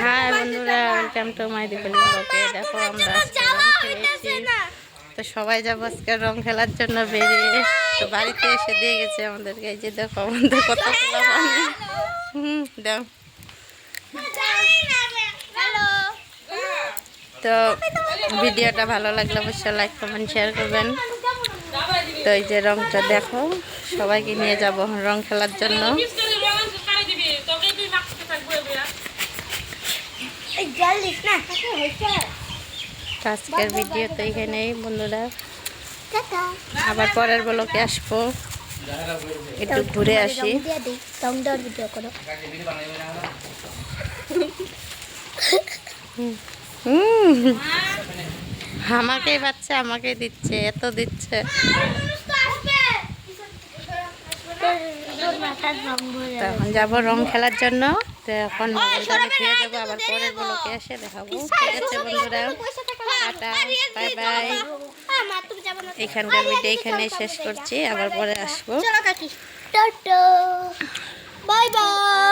হ্যাঁ বন্ধুরা, welcome to my Dipali ব্লগে। দেখো আমরা আজকে রং খেলেছি, তো সবাই যাবো আজকে রং খেলার জন্য বেরিয়ে। তো বাড়িতে এসে দিয়ে গেছে আমাদেরকে। এই যে দেখো আমাদের কত খোলা পানি। দাও। তো ভিডিওটা ভালো লাগলে অবশ্যই লাইক কমেন্ট শেয়ার করবেন। তো এই যে রংটা দেখো, সবাইকে নিয়ে যাব রং খেলার জন্য। আজকের ভিডিও তো এইখানেই বন্ধুরা, আবার পরের ব্লকে আসবো, একটু ঘুরে আসি। আমাকেই বাচ্চা আমাকেই দিচ্ছে, এত দিচ্ছে। এখন যাবো রং খেলার জন্য। তো এখন মোবাইলটা আমি ফিরে যাবো, আবার পরের ব্লকে এসে দেখাবো। ঠিক আছে বন্ধুরা, টাটা, বাই বাই। এখানকার ভিডিও এখানেই শেষ করছি, আবার পরে আসবো। Bye bye.